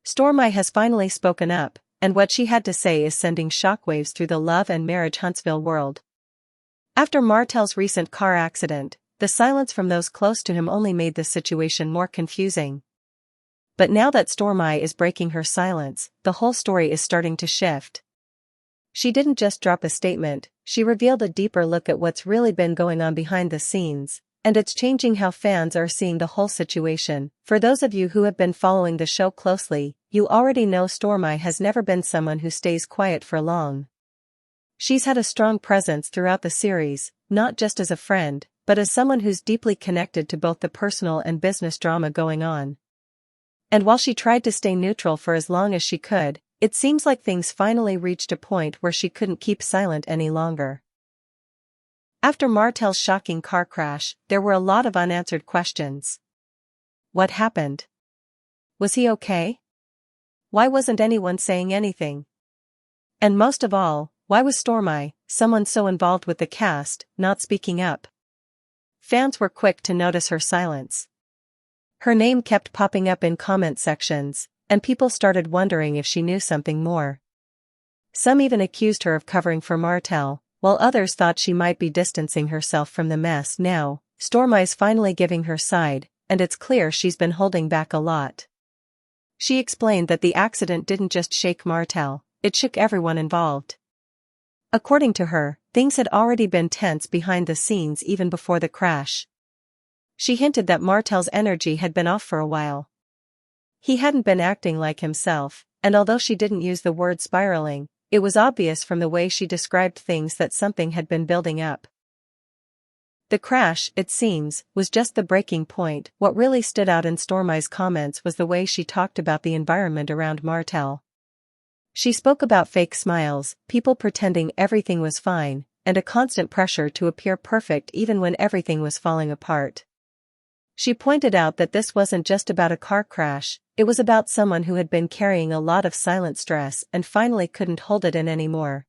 Stormi has finally spoken up, and what she had to say is sending shockwaves through the love and marriage Huntsville world. After Martell's recent car accident, the silence from those close to him only made the situation more confusing. But now that Stormi is breaking her silence, the whole story is starting to shift. She didn't just drop a statement, she revealed a deeper look at what's really been going on behind the scenes, and it's changing how fans are seeing the whole situation. For those of you who have been following the show closely, you already know Stormi has never been someone who stays quiet for long. She's had a strong presence throughout the series, not just as a friend, but as someone who's deeply connected to both the personal and business drama going on. And while she tried to stay neutral for as long as she could, it seems like things finally reached a point where she couldn't keep silent any longer. After Martell's shocking car crash, there were a lot of unanswered questions. What happened? Was he okay? Why wasn't anyone saying anything? And most of all, why was Stormi, someone so involved with the cast, not speaking up? Fans were quick to notice her silence. Her name kept popping up in comment sections, and people started wondering if she knew something more. Some even accused her of covering for Martell, while others thought she might be distancing herself from the mess. Now, Stormi's finally giving her side, and it's clear she's been holding back a lot. She explained that the accident didn't just shake Martell, it shook everyone involved. According to her, things had already been tense behind the scenes even before the crash. She hinted that Martell's energy had been off for a while. He hadn't been acting like himself, and although she didn't use the word spiraling, it was obvious from the way she described things that something had been building up. The crash, it seems, was just the breaking point. What really stood out in Stormi's comments was the way she talked about the environment around Martell. She spoke about fake smiles, people pretending everything was fine, and a constant pressure to appear perfect even when everything was falling apart. She pointed out that this wasn't just about a car crash, it was about someone who had been carrying a lot of silent stress and finally couldn't hold it in anymore.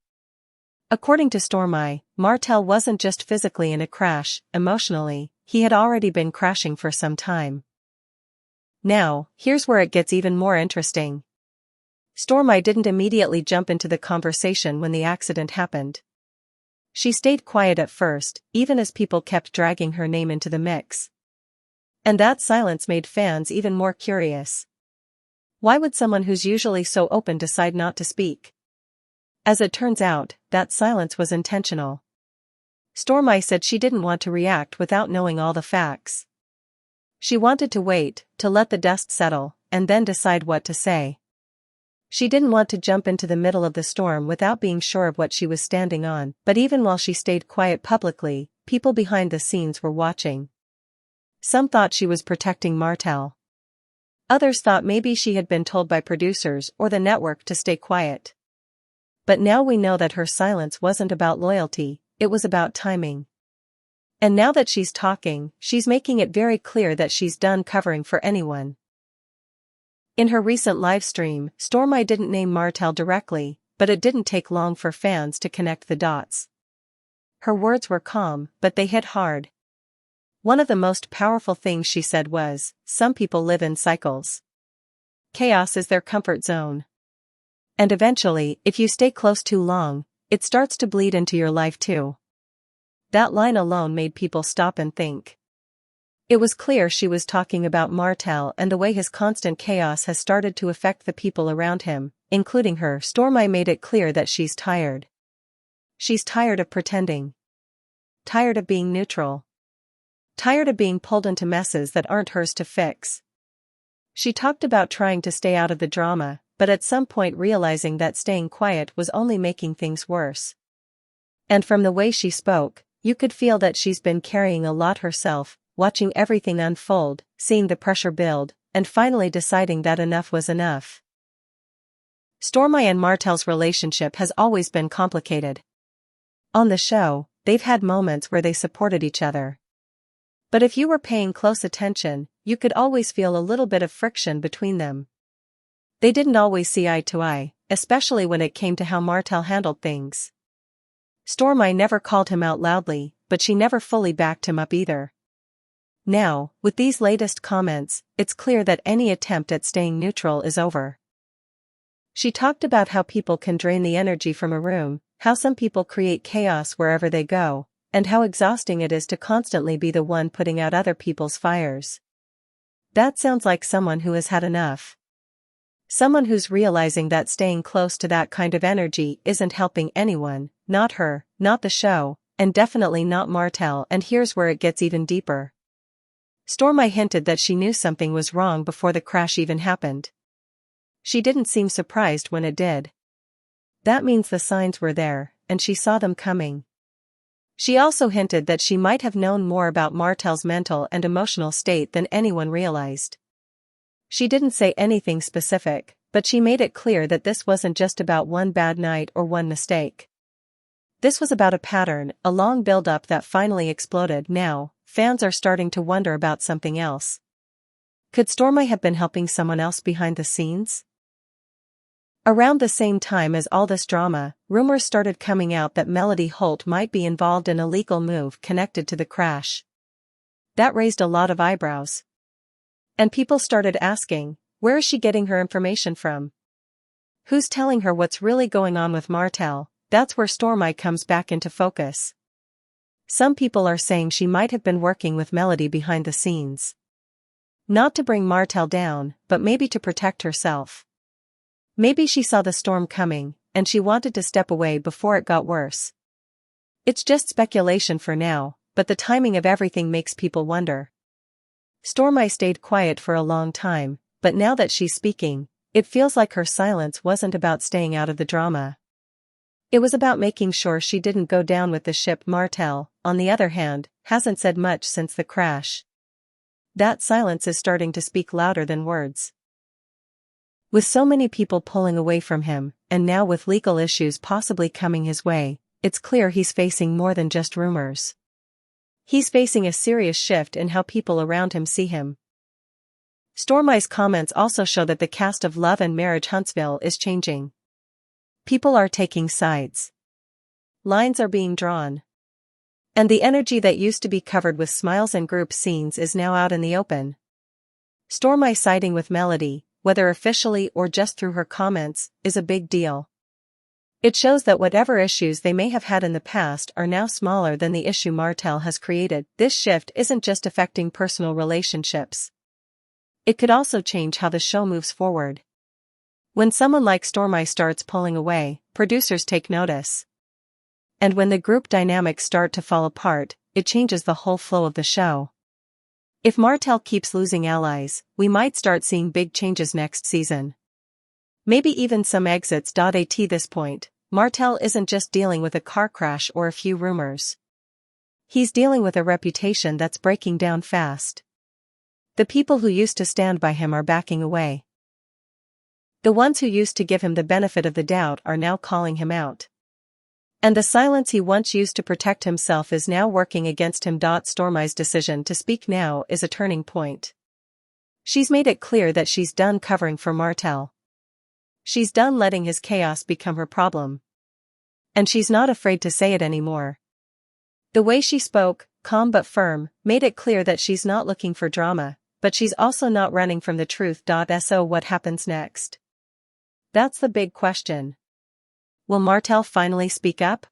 According to Stormi, Martell wasn't just physically in a crash, emotionally, he had already been crashing for some time. Now, here's where it gets even more interesting. Stormi didn't immediately jump into the conversation when the accident happened. She stayed quiet at first, even as people kept dragging her name into the mix. And that silence made fans even more curious. Why would someone who's usually so open decide not to speak? As it turns out, that silence was intentional. Stormi said she didn't want to react without knowing all the facts. She wanted to wait, to let the dust settle, and then decide what to say. She didn't want to jump into the middle of the storm without being sure of what she was standing on, but even while she stayed quiet publicly, people behind the scenes were watching. Some thought she was protecting Martell. Others thought maybe she had been told by producers or the network to stay quiet. But now we know that her silence wasn't about loyalty, it was about timing. And now that she's talking, she's making it very clear that she's done covering for anyone. In her recent livestream, Stormi didn't name Martell directly, but it didn't take long for fans to connect the dots. Her words were calm, but they hit hard. One of the most powerful things she said was, "Some people live in cycles. Chaos is their comfort zone. And eventually, if you stay close too long, it starts to bleed into your life too." That line alone made people stop and think. It was clear she was talking about Martell and the way his constant chaos has started to affect the people around him, including her. Stormi made it clear that she's tired. She's tired of pretending. Tired of being neutral. Tired of being pulled into messes that aren't hers to fix. She talked about trying to stay out of the drama, but at some point realizing that staying quiet was only making things worse. And from the way she spoke, you could feel that she's been carrying a lot herself, watching everything unfold, seeing the pressure build, and finally deciding that enough was enough. Stormi and Martell's relationship has always been complicated. On the show, they've had moments where they supported each other. But if you were paying close attention, you could always feel a little bit of friction between them. They didn't always see eye to eye, especially when it came to how Martell handled things. Stormi never called him out loudly, but she never fully backed him up either. Now, with these latest comments, it's clear that any attempt at staying neutral is over. She talked about how people can drain the energy from a room, how some people create chaos wherever they go, and how exhausting it is to constantly be the one putting out other people's fires. That sounds like someone who has had enough. Someone who's realizing that staying close to that kind of energy isn't helping anyone, not her, not the show, and definitely not Martell. And here's where it gets even deeper. Stormi hinted that she knew something was wrong before the crash even happened. She didn't seem surprised when it did. That means the signs were there, and she saw them coming. She also hinted that she might have known more about Martell's mental and emotional state than anyone realized. She didn't say anything specific, but she made it clear that this wasn't just about one bad night or one mistake. This was about a pattern, a long build-up that finally exploded. Now, fans are starting to wonder about something else. Could Stormi have been helping someone else behind the scenes? Around the same time as all this drama, rumors started coming out that Melody Holt might be involved in a legal move connected to the crash. That raised a lot of eyebrows. And people started asking, where is she getting her information from? Who's telling her what's really going on with Martell? That's where Stormi comes back into focus. Some people are saying she might have been working with Melody behind the scenes. Not to bring Martell down, but maybe to protect herself. Maybe she saw the storm coming, and she wanted to step away before it got worse. It's just speculation for now, but the timing of everything makes people wonder. Stormi stayed quiet for a long time, but now that she's speaking, it feels like her silence wasn't about staying out of the drama. It was about making sure she didn't go down with the ship. Martell, on the other hand, hasn't said much since the crash. That silence is starting to speak louder than words. With so many people pulling away from him, and now with legal issues possibly coming his way, it's clear he's facing more than just rumors. He's facing a serious shift in how people around him see him. Stormi's comments also show that the cast of Love and Marriage Huntsville is changing. People are taking sides. Lines are being drawn. And the energy that used to be covered with smiles and group scenes is now out in the open. Stormi siding with Melody, whether officially or just through her comments, is a big deal. It shows that whatever issues they may have had in the past are now smaller than the issue Martell has created. This shift isn't just affecting personal relationships. It could also change how the show moves forward. When someone like Stormi starts pulling away, producers take notice. And when the group dynamics start to fall apart, it changes the whole flow of the show. If Martell keeps losing allies, we might start seeing big changes next season. Maybe even some exits. At this point, Martell isn't just dealing with a car crash or a few rumors. He's dealing with a reputation that's breaking down fast. The people who used to stand by him are backing away. The ones who used to give him the benefit of the doubt are now calling him out. And the silence he once used to protect himself is now working against him. Stormi's decision to speak now is a turning point. She's made it clear that she's done covering for Martell. She's done letting his chaos become her problem. And she's not afraid to say it anymore. The way she spoke, calm but firm, made it clear that she's not looking for drama, but she's also not running from the truth. So what happens next? That's the big question. Will Martell finally speak up?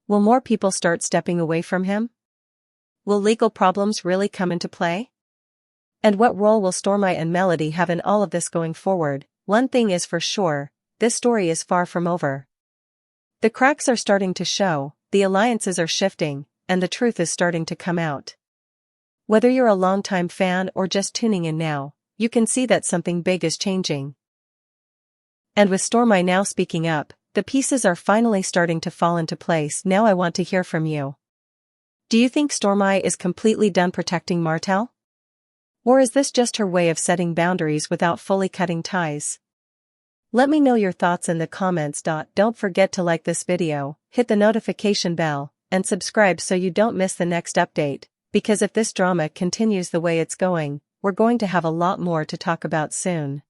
Will more people start stepping away from him? Will legal problems really come into play? And what role will Stormi and Melody have in all of this going forward? One thing is for sure, this story is far from over. The cracks are starting to show, the alliances are shifting, and the truth is starting to come out. Whether you're a longtime fan or just tuning in now, you can see that something big is changing. And with Stormi now speaking up, the pieces are finally starting to fall into place. Now I want to hear from you. Do you think Stormi is completely done protecting Martell? Or is this just her way of setting boundaries without fully cutting ties? Let me know your thoughts in the comments. Don't forget to like this video, hit the notification bell, and subscribe so you don't miss the next update, because if this drama continues the way it's going, we're going to have a lot more to talk about soon.